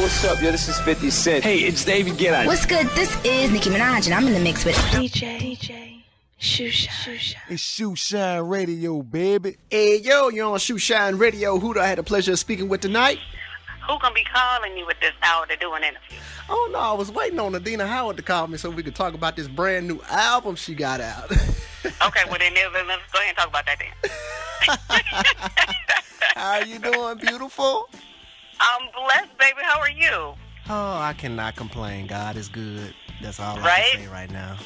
what's up? Yo, this is 50 Cent. Hey, it's David Guetta. What's good? This is Nicki Minaj, and I'm in the mix with DJShoeshine. It's Shoeshine Radio, baby. Hey, yo, you're on Shoeshine Radio. Who do I have the pleasure of speaking with tonight? Who gonna be calling you with this hour to do an interview? Oh, no, I was waiting on Adina Howard to call me so we could talk about this brand new album she got out. Okay, well, then let's go ahead and talk about that then. How are you doing, beautiful? I'm blessed, baby. How are you? Oh, I cannot complain. God is good. That's all I can say right now.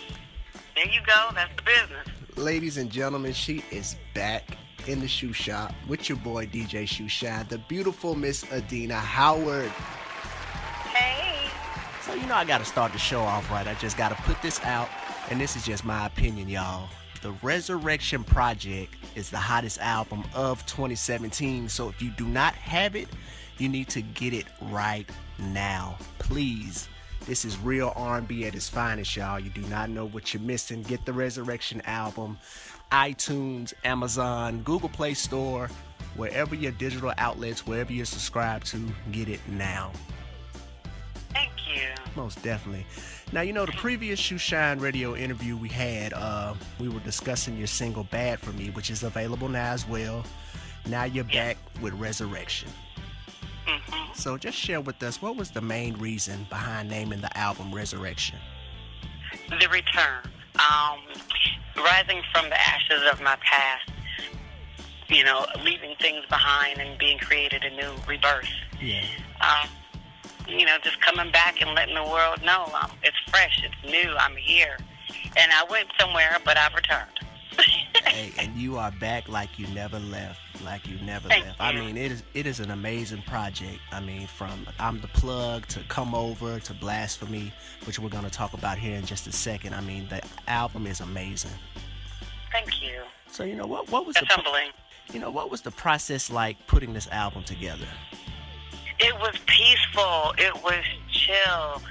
There you go. That's the business. Ladies and gentlemen, she is back in the shoe shop with your boy DJShoeshine, the beautiful Miss Adina Howard. Hey. So, I got to start the show off right. I just got to put this out, and this is just my opinion, y'all. The Resurrection Project is the hottest album of 2017, so if you do not have it, you need to get it right now. Please. This is real R&B at its finest, y'all. You do not know what you're missing. Get the Resurrection album. iTunes, Amazon, Google Play Store, wherever your digital outlets, wherever you're subscribed to, get it now. Thank you. Most definitely. Now, the previous Shoeshine Radio interview we had, we were discussing your single Bad For Me, which is available now as well. Now you're back with Resurrection. Mm-hmm. So just share with us, what was the main reason behind naming the album Resurrection? The return. Rising from the ashes of my past, leaving things behind and being created a new rebirth. Yeah. Just coming back and letting the world know it's fresh, it's new, I'm here. And I went somewhere, but I've returned. Hey, and you are back like you never left. Thank you. I mean, it is an amazing project. I mean, from I'm the Plug to Come Over to Blasphemy, which we're going to talk about here in just a second. I mean, the album is amazing. Thank you. So, what was That's humbling. What was the process like putting this album together? It was peaceful. It was chill.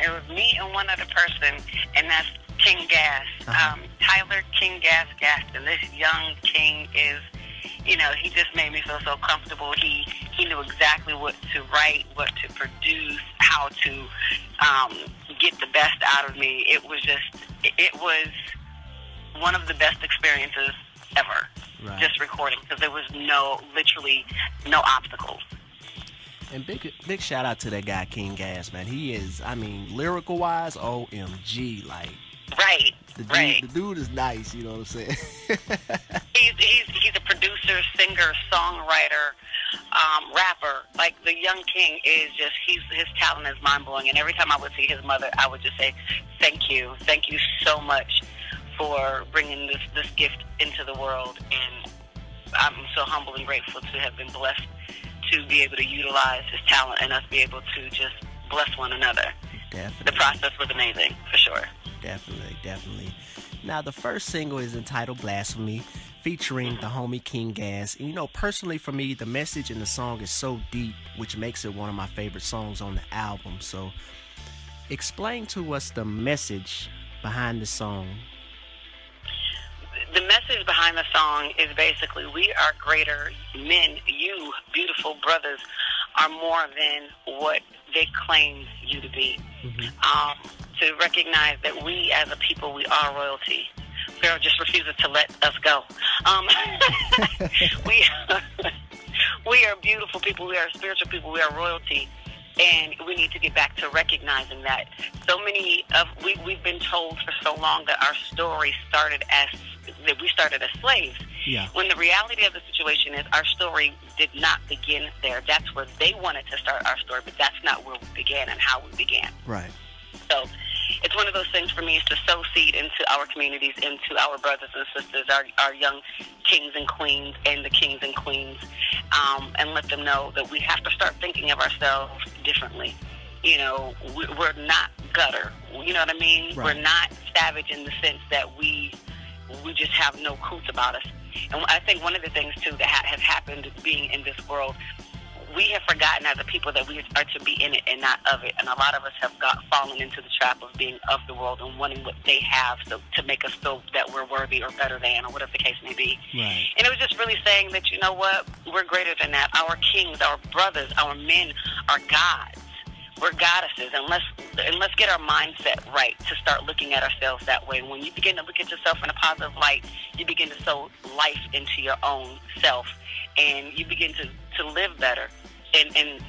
It was me and one other person, and that's King Gas. Tyler King Gas Gaston. This young king is, he just made me feel so comfortable. He knew exactly what to write, what to produce, how to get the best out of me. It was one of the best experiences ever. Right. Just recording, because there was literally no obstacles. And big shout out to that guy, King Gas, man. He is, lyrical wise, OMG, like. Right. The dude is nice, you know what I'm saying? he's a producer, singer, songwriter, rapper. Like, the young king is just, his talent is mind blowing. And every time I would see his mother, I would just say, thank you so much for bringing this gift into the world. And I'm so humble and grateful to have been blessed to be able to utilize his talent and us be able to just bless one another. Definitely. The process was amazing, for sure. Definitely. Now, the first single is entitled Blasphemy, featuring the homie King Gas. And, personally for me, the message in the song is so deep, which makes it one of my favorite songs on the album. So, explain to us the message behind the song. The message behind the song is basically, we are greater men. You, beautiful brothers, are more than what they claim you to be. Mm-hmm. To recognize that we as a people, we are royalty. Pharaoh just refuses to let us go. We are beautiful people. We are spiritual people. We are royalty. And we need to get back to recognizing that. We've been told for so long that our story started as slaves. Yeah. When the reality of the situation is, our story did not begin there. That's where they wanted to start our story, but that's not where we began and how we began. Right. So it's one of those things for me, is to sow seed into our communities, into our brothers and sisters, our young kings and queens, and the kings and queens, and let them know that we have to start thinking of ourselves differently. We're not gutter. You know what I mean? Right. We're not savage in the sense that we just have no coots about us. And I think one of the things, too, that has happened being in this world, we have forgotten as a people that we are to be in it and not of it. And a lot of us have fallen into the trap of being of the world and wanting what they have to make us feel that we're worthy or better than, or whatever the case may be. Right. And it was just really saying that, you know what, we're greater than that. Our kings, our brothers, our men are gods. we're goddesses, and let's get our mindset right to start looking at ourselves that way. When you begin to look at yourself in a positive light, you begin to sow life into your own self, and you begin to live better, and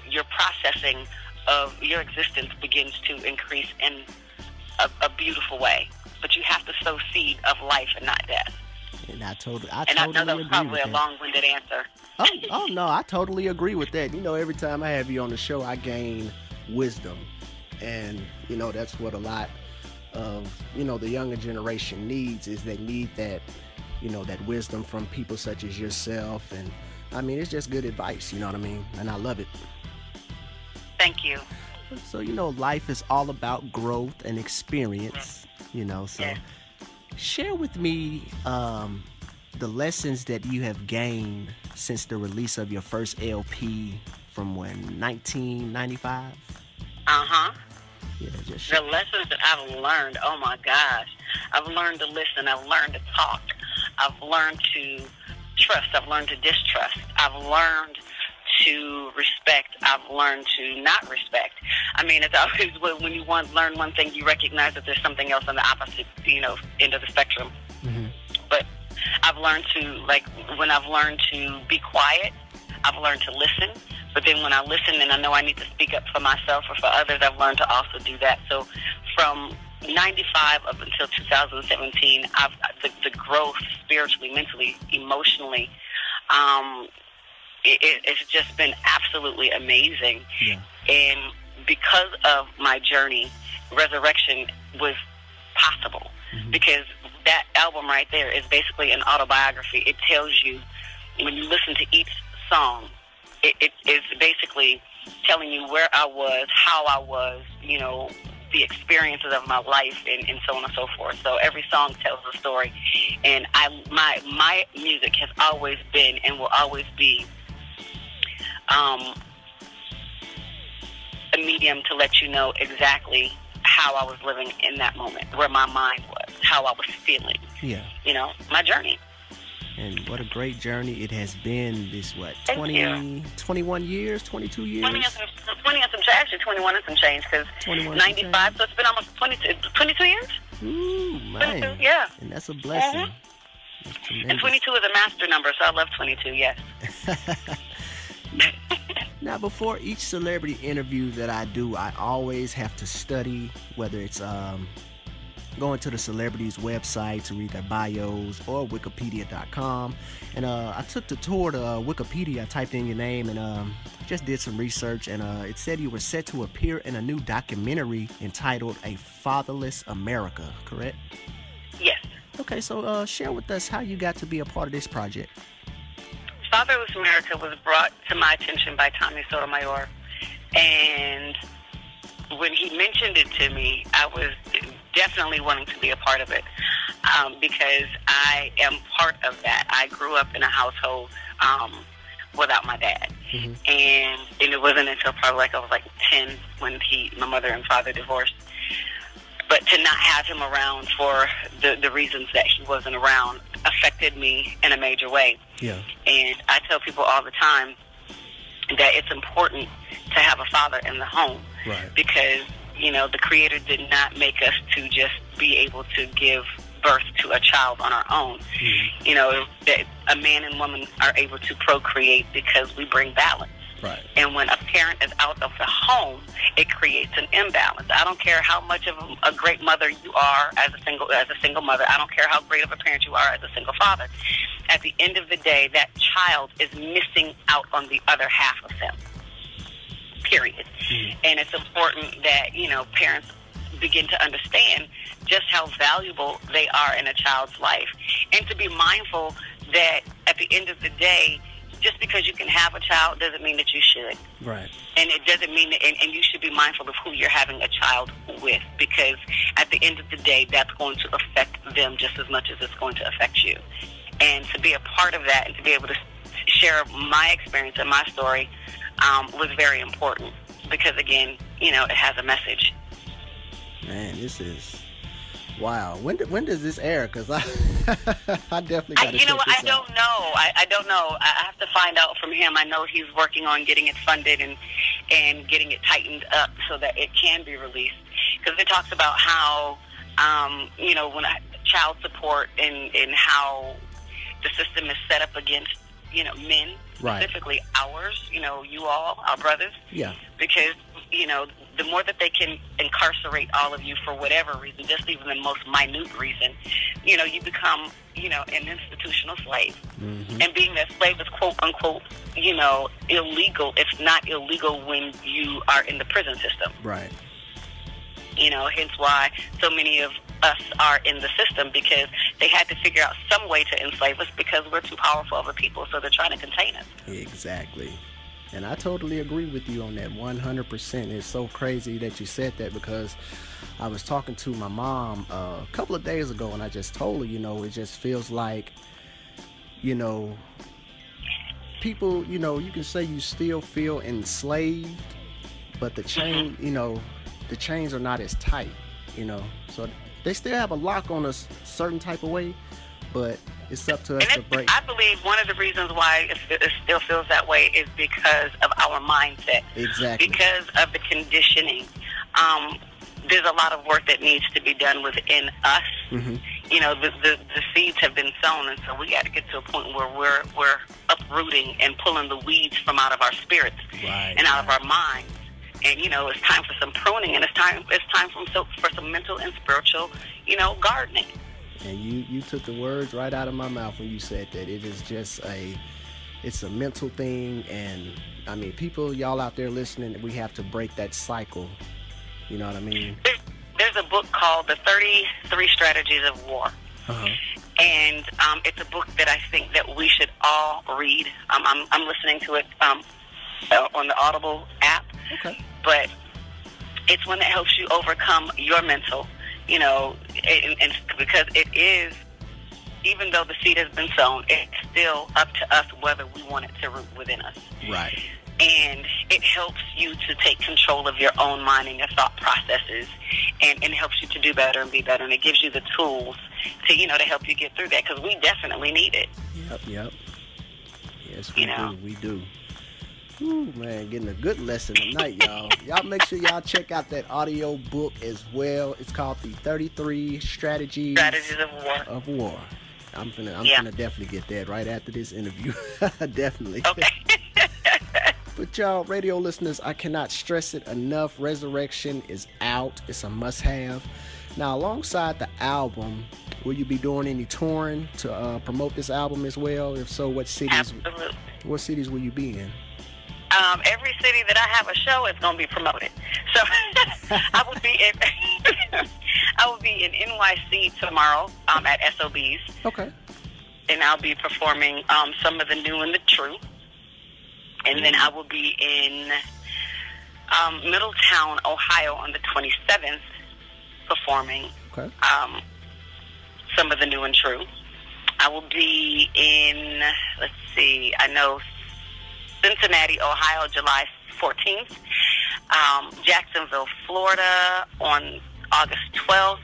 your processing of your existence begins to increase in a beautiful way. But you have to sow seed of life and not death. And I totally know that was agree probably with a that. long-winded answer. Oh no, I totally agree with that. You know, every time I have you on the show, I gain wisdom, and you know that's what a lot of the younger generation needs. Is they need that that wisdom from people such as yourself, and I mean it's just good advice. You know what I mean? And I love it. Thank you. So life is all about growth and experience. So Yes. share with me the lessons that you have gained since the release of your first LP from when 1995. Yeah, just The lessons that I've learned, oh my gosh. I've learned to listen. I've learned to talk. I've learned to trust. I've learned to distrust. I've learned to respect. I've learned to not respect. I mean, it's always when you learn one thing, you recognize that there's something else on the opposite, end of the spectrum. Mm-hmm. But I've learned to, when I've learned to be quiet, I've learned to listen. But then when I listen and I know I need to speak up for myself or for others, I've learned to also do that. So from 95 up until 2017, the growth spiritually, mentally, emotionally, it's just been absolutely amazing. Yeah. And because of my journey, Resurrection was possible. Mm-hmm. Because that album right there is basically an autobiography. It tells you, when you listen to each song, it is basically telling you where I was, how I was, the experiences of my life, and so on and so forth. So every song tells a story. And my music has always been and will always be a medium to let you know exactly how I was living in that moment, where my mind was, how I was feeling. Yeah. My journey. And what a great journey it has been. This, Thank 21 years, 22 years? 20 and some change, actually 21 and some change, because 95, so it's been almost 22 years? Ooh, man. 22, yeah. And that's a blessing. Mm-hmm. That's tremendous. And 22 is a master number, so I love 22, yes. Now, before each celebrity interview that I do, I always have to study, whether it's going to the celebrity's website to read their bios or Wikipedia.com. And I took the tour to Wikipedia. I typed in your name and just did some research. And it said you were set to appear in a new documentary entitled A Fatherless America, correct? Yes. Okay, so share with us how you got to be a part of this project. Fatherless America was brought to my attention by Tommy Sotomayor. And when he mentioned it to me, I was definitely wanting to be a part of it because I am part of that. I grew up in a household without my dad. Mm-hmm. And it wasn't until probably I was 10 when my mother and father divorced. But to not have him around for the reasons that he wasn't around affected me in a major way. Yeah. And I tell people all the time that it's important to have a father in the home. Right. Because, the Creator did not make us to just be able to give birth to a child on our own. Mm-hmm. That a man and woman are able to procreate because we bring balance. Right. And when a parent is out of the home, it creates an imbalance. I don't care how much of a great mother you are as a single mother. I don't care how great of a parent you are as a single father. At the end of the day, that child is missing out on the other half of them. Period. Mm-hmm. And it's important that, parents begin to understand just how valuable they are in a child's life. And to be mindful that at the end of the day, just because you can have a child doesn't mean that you should. Right. And it doesn't mean that, and you should be mindful of who you're having a child with, because at the end of the day, that's going to affect them just as much as it's going to affect you. And to be a part of that and to be able to share my experience and my story was very important because, again, it has a message. Man, this is Wow. When does this air? Because I definitely got to You know what? check I this out. don't know. I don't know. I have to find out from him. I know he's working on getting it funded and getting it tightened up so that it can be released. Because it talks about how, when child support and how the system is set up against, men, Right. specifically ours, you all, our brothers. Yeah. Because, the more that they can incarcerate all of you for whatever reason, just even the most minute reason, you become, an institutional slave. Mm-hmm. And being that slave is quote unquote, illegal. It's not illegal when you are in the prison system. Right. Hence why so many of us are in the system, because they had to figure out some way to enslave us because we're too powerful of a people, so they're trying to contain us. Exactly. And I totally agree with you on that 100%. It's so crazy that you said that, because I was talking to my mom a couple of days ago, and I just told her, it just feels like, people, you can say you still feel enslaved, but the chain, the chains are not as tight, so they still have a lock on us certain type of way, but it's up to us to break. I believe one of the reasons why it still feels that way is because of our mindset. Exactly. Because of the conditioning. There's a lot of work that needs to be done within us. Mm-hmm. The seeds have been sown, and so we got to get to a point where we're uprooting and pulling the weeds from out of our spirits and out of our minds. And it's time for some pruning, and it's time for some mental and spiritual, gardening. And you took the words right out of my mouth when you said that. It is just it's a mental thing, and I mean, people, y'all out there listening, we have to break that cycle. You know what I mean? There's a book called The 33 Strategies of War. Uh-huh. And it's a book that I think that we should all read. I'm listening to it on the Audible app. Okay. But it's one that helps you overcome your mental, and because it is, even though the seed has been sown, it's still up to us whether we want it to root within us. Right. And it helps you to take control of your own mind and your thought processes, and it helps you to do better and be better, and it gives you the tools to, to help you get through that, because we definitely need it. Yep. Yes, we do. Ooh, man, getting a good lesson tonight, y'all. Y'all make sure y'all check out that audio book as well. It's called The 33 Strategies of War. I'm gonna definitely get that right after this interview. Definitely. Okay. But y'all, radio listeners, I cannot stress it enough. Resurrection is out. It's a must-have. Now, alongside the album, will you be doing any touring to promote this album as well? If so, what cities? Absolutely. What cities will you be in? Every city that I have a show is going to be promoted. So I will be in NYC tomorrow at SOB's. Okay. And I'll be performing some of the new and the true. And then I will be in Middletown, Ohio on the 27th performing some of the new and true. I will be in, Cincinnati, Ohio, July 14th. Jacksonville, Florida on August 12th.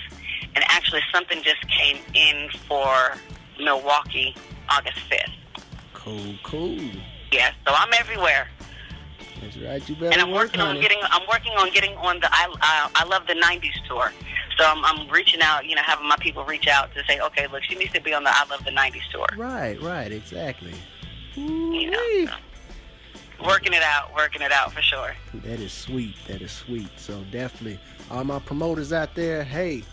And actually something just came in for Milwaukee, August 5th. Cool. Yeah, so I'm everywhere. That's right. You better and I'm working on getting on the I Love the 90s tour. So I'm reaching out, having my people reach out to say, okay, look, she needs to be on the I Love the 90s tour. Right, exactly. So working it out for sure. That is sweet. So definitely, all my promoters out there, hey,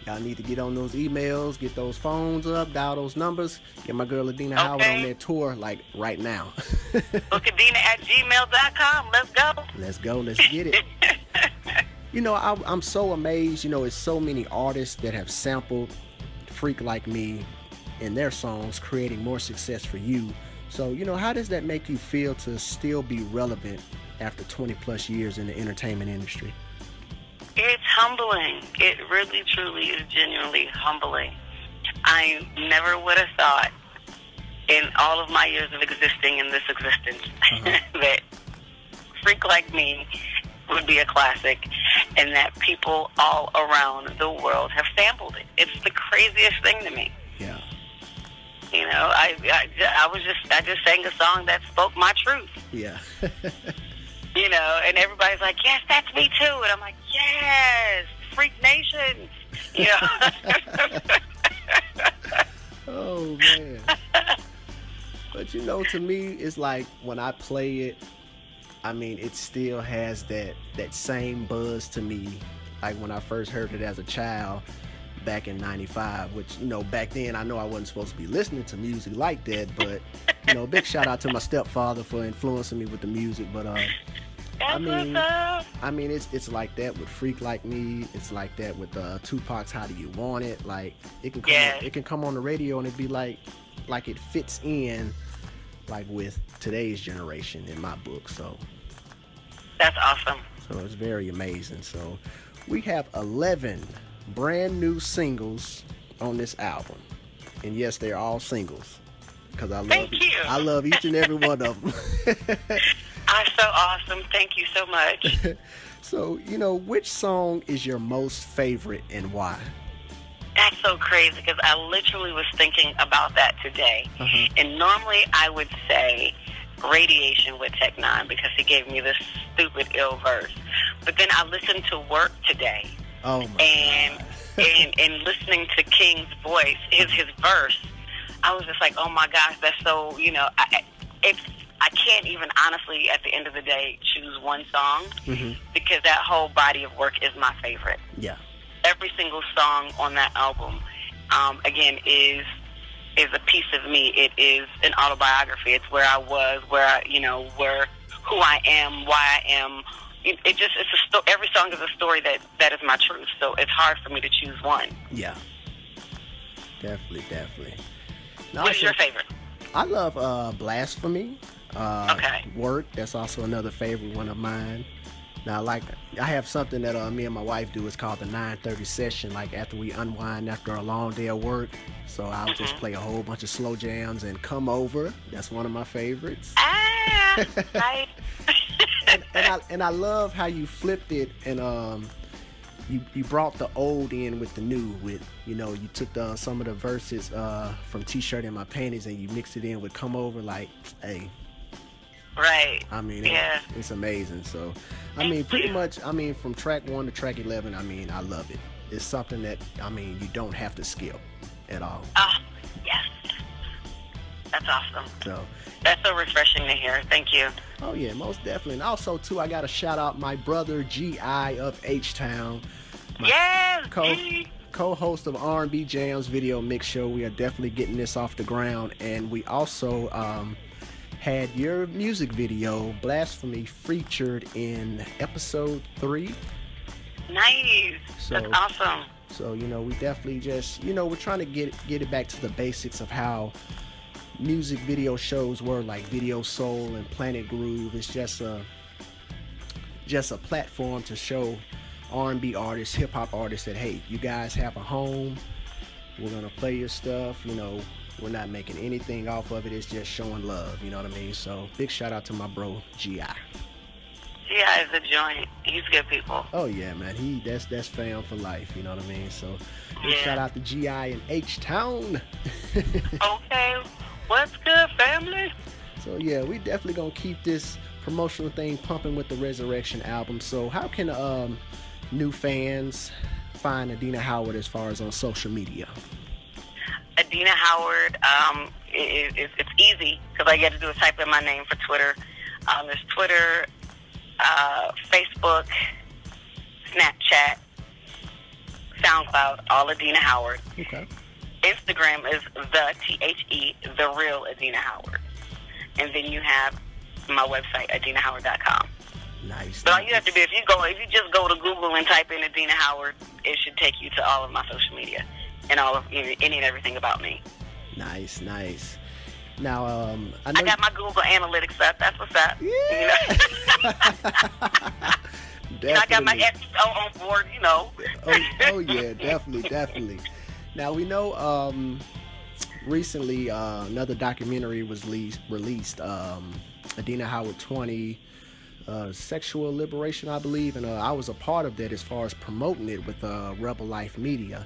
y'all need to get on those emails, get those phones up, dial those numbers, get my girl Adina Howard on their tour, like, right now. Book Adina at gmail.com. Let's go. Let's get it. I'm so amazed. It's so many artists that have sampled Freak Like Me in their songs, creating more success for you. So, how does that make you feel to still be relevant after 20 plus years in the entertainment industry? It's humbling. It really, truly is genuinely humbling. I never would have thought in all of my years of existing in this existence that Freak Like Me would be a classic, and that people all around the world have sampled it. It's the craziest thing to me. Yeah. You know, I just sang a song that spoke my truth. Yeah. You know, and everybody's like, yes, that's me too. And I'm like, yes, Freak Nation. You know? Oh, man. But, you know, to me, it's like when I play it, I mean, it still has that same buzz to me, like when I first heard it as a child back in 95, which, you know, back then I know I wasn't supposed to be listening to music like that, but, you know, big shout out to my stepfather for influencing me with the music. But I mean, it's like that with Freak Like Me. It's like that with Tupac's How Do You Want It. Like it can come on the radio and it'd be like it fits in like with today's generation in my book. So that's awesome. So it's very amazing. So we have 11 brand new singles on this album, and yes, they're all singles because I love each and every one of them. That's so awesome. Thank you so much. So, you know, which song is your most favorite and why? That's so crazy because I literally was thinking about that today. And normally I would say Radiation with Tech Nine because he gave me this stupid ill verse. But then I listened to Work today. Oh my God. and listening to King's voice, his verse, I was just like, oh my gosh, that's so, you know, I can't even honestly, at the end of the day, choose one song because that whole body of work is my favorite. Yeah. Every single song on that album, again, is a piece of me. It is an autobiography. It's where I was, who I am, why I am. Every song is a story that is my truth. So it's hard for me to choose one. Yeah. Definitely. What is your favorite? I love Blasphemy. Okay. Work, that's also another favorite one of mine. Now, I have something that me and my wife do. It's called the 9:30 session. Like after we unwind after a long day of work, so I'll just play a whole bunch of slow jams and Come Over. That's one of my favorites. Right. and I love how you flipped it and you brought the old in with the new. With you took some of the verses from T-Shirt in My Panties and you mixed it in with Come Over. Like, hey. Right. I mean, yeah. It's amazing. So, I mean, pretty much, from track 1 to track 11, I love it. It's something that, you don't have to skip at all. Oh, yes. That's awesome. So that's so refreshing to hear. Thank you. Oh, yeah, most definitely. And also, too, I got to shout out my brother, G.I. of H-Town. Yes, co-host of R&B Jams Video Mix Show. We are definitely getting this off the ground. And we also had your music video, Blasphemy, featured in episode 3. Nice. That's awesome. So, we definitely just, we're trying to get it back to the basics of how music video shows were, like Video Soul and Planet Groove. It's just a platform to show R&B artists, hip-hop artists that, hey, you guys have a home. We're going to play your stuff, We're not making anything off of it. It's just showing love, you know what I mean? So, big shout out to my bro, G.I. G.I. is a joint. He's good people. Oh, yeah, man. That's fam for life, you know what I mean? So, big shout out to G.I. in H-Town. Okay. What's good, family? So, yeah, we definitely going to keep this promotional thing pumping with the Resurrection album. So, how can new fans find Adina Howard as far as on social media? Adina Howard, it's easy because all you got to do is type in my name for Twitter. There's Twitter, Facebook, Snapchat, SoundCloud, all Adina Howard. Okay. Instagram is the real Adina Howard. And then you have my website, adinahoward.com. Nice. But all you have to do, if you just go to Google and type in Adina Howard, it should take you to all of my social media. And all of any and everything about me. Nice. Now, I got my Google Analytics up. That's what's up. Yeah. I got my SEO on board. Oh yeah, definitely. Now we know. Recently, another documentary was released. Adina Howard 20. sexual liberation, I believe, and I was a part of that as far as promoting it with Rebel Life Media.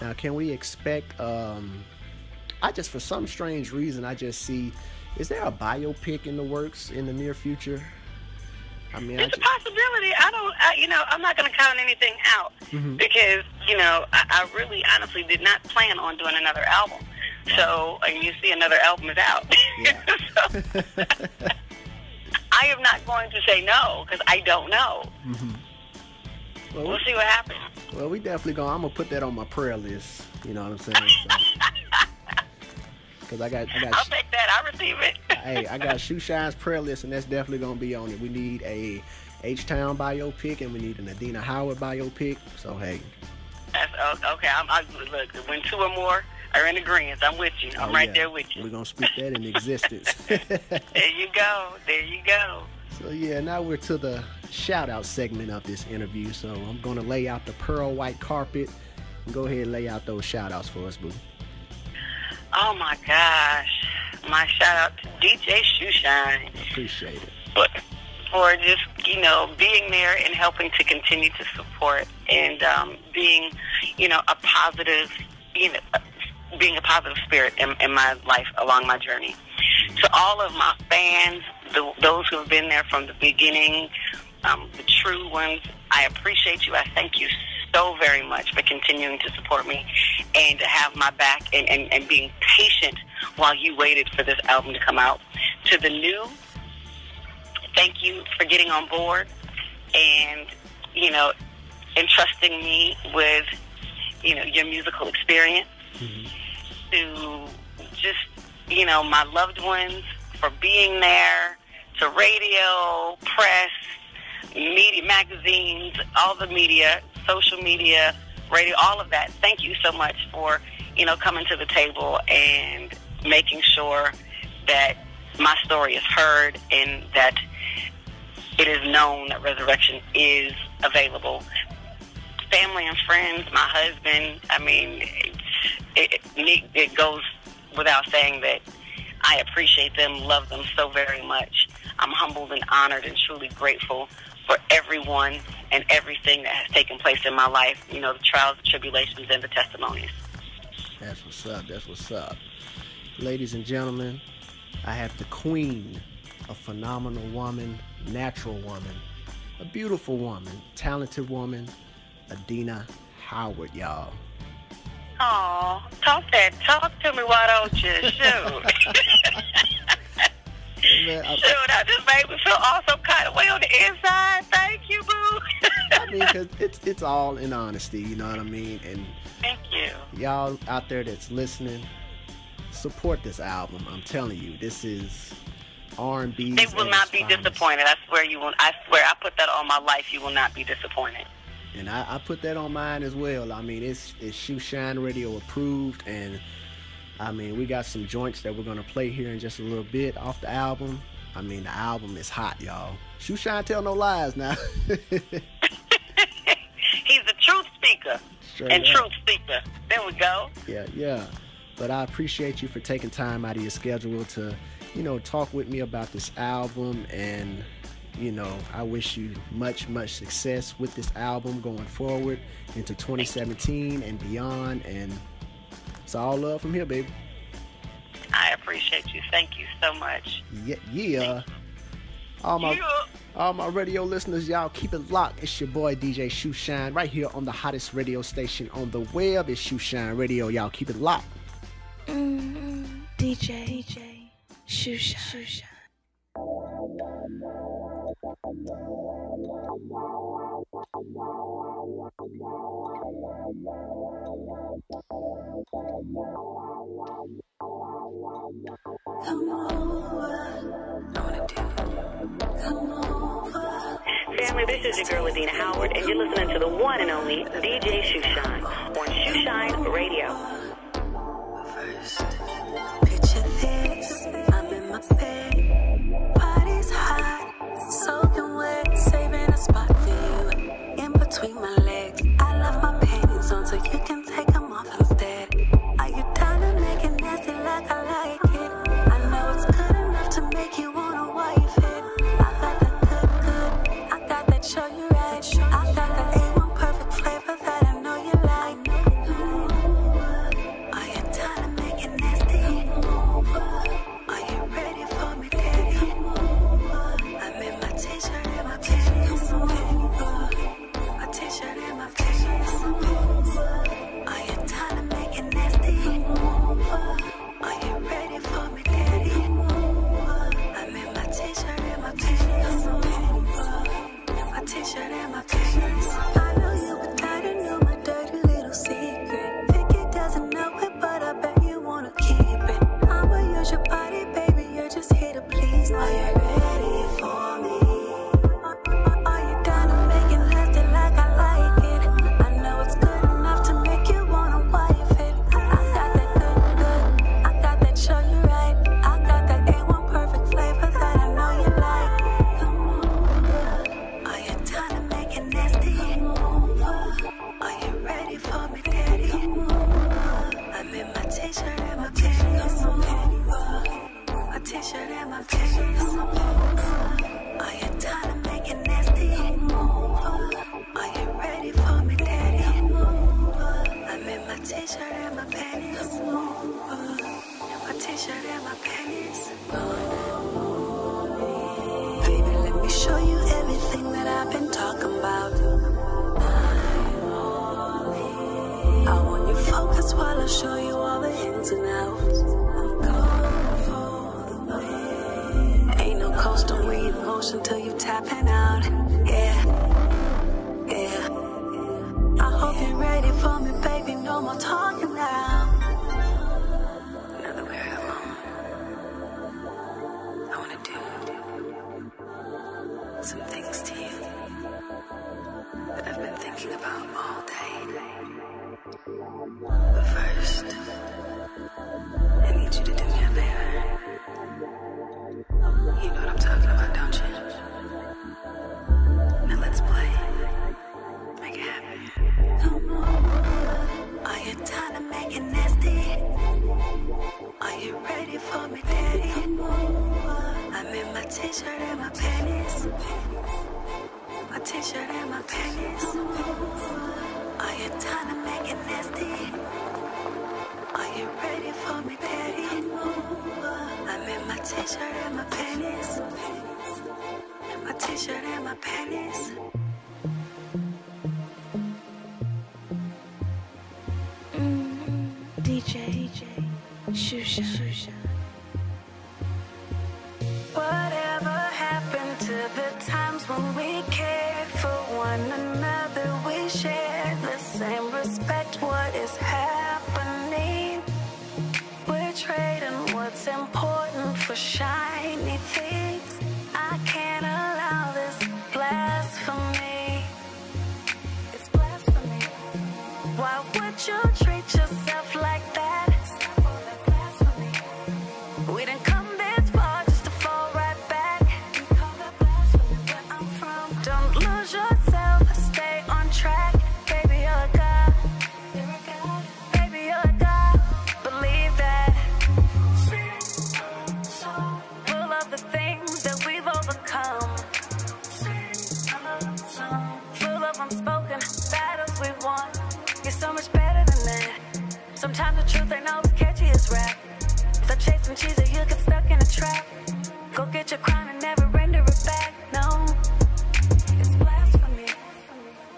Now, can we expect, for some strange reason, I just see, is there a biopic in the works in the near future? I mean, it's a possibility. I'm not going to count anything out because, I really honestly did not plan on doing another album. So, and you see another album is out. Yeah. So, I am not going to say no because I don't know. Well, we'll see what happens. Well, we definitely I'm gonna put that on my prayer list. You know what I'm saying? Because I got. I'll take that. I receive it. Hey, I got Shoeshine's prayer list, and that's definitely gonna be on it. We need a H-Town biopic, and we need an Adina Howard biopic. So hey. That's okay. Look, when two or more are in agreement, I'm with you. I'm right there with you. We're gonna speak that in existence. There you go. There you go. So yeah, now we're to the shout-out segment of this interview. So I'm gonna lay out the pearl white carpet and go ahead and lay out those shout-outs for us, boo. Oh my gosh, my shout-out to DJShoeshine. Appreciate it. For just being there and helping to continue to support and being a positive being a positive spirit in my life along my journey. To all of my fans, those who have been there from the beginning, the true ones, I appreciate you. I thank you so very much for continuing to support me and to have my back and being patient while you waited for this album to come out. To the new, thank you for getting on board and, entrusting me with, your musical experience. To just, my loved ones for being there, to radio, press, media, magazines, all the media, social media, radio, all of that. Thank you so much for, coming to the table and making sure that my story is heard and that it is known that Resurrection is available. Family and friends, my husband, I mean, it goes without saying that I appreciate them, love them so very much. I'm humbled and honored and truly grateful for everyone and everything that has taken place in my life, the trials, the tribulations, and the testimonies. That's what's up. That's what's up. Ladies and gentlemen, I have the queen, a phenomenal woman, natural woman, a beautiful woman, talented woman, Adina Howard, y'all. Oh, talk to me, why don't you? Shoot. Man, shoot, I just made me feel all some kind of way on the inside. Thank you, boo. I mean, because it's all in honesty, you know what I mean? And thank you. Y'all out there that's listening, support this album. I'm telling you, this is R&B. They will not be disappointed. I swear you won't. I swear, I put that on my life. You will not be disappointed. And I put that on mine as well. I mean, it's Shoeshine Radio approved, and I mean, we got some joints that we're gonna play here in just a little bit off the album. I mean, the album is hot, y'all. Shoeshine tell no lies now. He's a truth speaker. Truth speaker. There we go. Yeah. But I appreciate you for taking time out of your schedule to, talk with me about this album, and I wish you much success with this album going forward into 2017 and beyond, and it's all love from here, baby. I appreciate you. Thank you so much. Yeah. All my radio listeners, y'all keep it locked. It's your boy DJ Shoeshine right here on the hottest radio station on the web. It's Shoeshine Radio. Y'all keep it locked. DJ Shoeshine. Come over. Family, this is your girl Adina Howard, and you're listening to the one and only DJ Shoeshine on Shoeshine Radio. First, picture this, I'm in my bed, body's hot, soaking wet, saving a spot for you, in between my legs, I left my panties on so you can take them off instead. Are you down to make it nasty like I like it? I know it's good enough to make you wanna wife it. I got the my panties? Are you tired of making nasty? Are you ready for me, daddy? I'm in my t-shirt and my panties. My t-shirt and my panties. Baby, let me show you everything that I've been talking about. I want you focused while I show you all the ins and outs. Ain't no coastal read motion till you tapping out. Yeah, yeah. I hope you're ready for me, baby. No more talking now. Now that we're alone, I wanna do some things to you that I've been thinking about all day. But first, I need you to do me a favor. You know what I'm talking about, don't you? Now let's play. Make it happen. Come on. Are you tired of making nasty? Are you ready for me, daddy? I'm in my t-shirt and my panties. My t-shirt and my panties. Are you tired of making nasty? Are you ready for me, daddy? I'm in my t-shirt and my panties. My t-shirt and my panties. DJShoeshine. Whatever happened to the times when we cared for one another? We shared the same respect. What is happening? We're trading what's important for shiny things. I can't allow this blasphemy. It's blasphemy. Why would you treat yourself like that? We didn't come this far just to fall right back. Where I'm from. Don't lose yourself, stay on track. Baby, you're a god. Baby, you're a god. Believe that. Full of the things that we've overcome. Full of unspoken battles we won. You're so much better than that. Sometimes the truth ain't always catchy as rap. Stop chasing cheese or you'll get stuck in a trap. Go get your crown and never render it back. No, it's blasphemy.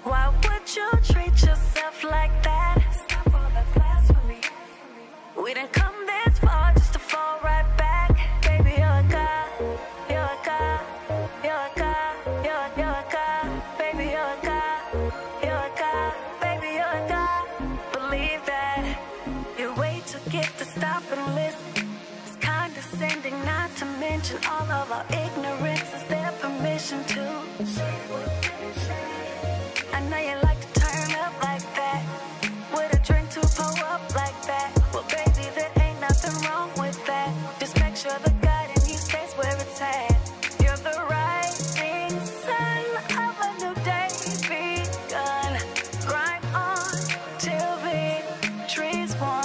Why would you treat yourself like that? Stop all that blasphemy. We didn't come this far just to fall right back. Baby, you're a god. You're a god. You're a god. You're a god. Baby, you're a god. You're a god. Baby, you're a god. Believe that. You're way too gifted to stop and listen. Condescending, not to mention all of our ignorance. Is there permission to? I know you like to turn up like that, with a drink to pull up like that. Well, baby, there ain't nothing wrong with that. Just make sure the God in you stays where it's at. You're the rising sun of a new day begun. Grind on till victory's won.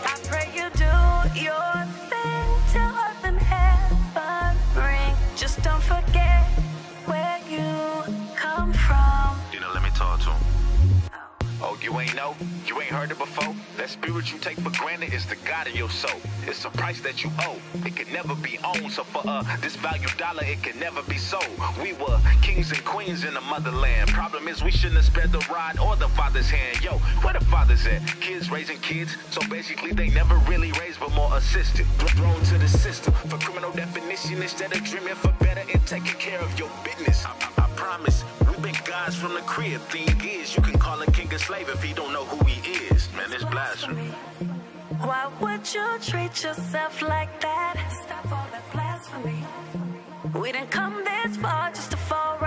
I pray you do your thing till earth and heaven ring. Just don't forget where you come from. You know, let me talk to him. Oh, you ain't know? You ain't heard it before? That spirit you take for granted is the God in your soul. It's a price that you owe. It can never be owned. So for this valued dollar, it can never be sold. We were kings and queens in the motherland. Problem is we shouldn't have spared the rod or the father's hand. Yo, where the fathers at? Kids raising kids. So basically they never really raised but more assisted. Thrown to the system for criminal definition instead of dreaming for better and taking care of your business. I promise. We've been gods from the crib. Thing is, you can call a king a slave if he don't know who he is. Man, it's blasphemy. Why would you treat yourself like that? Stop all that blasphemy. We didn't come this far just to fall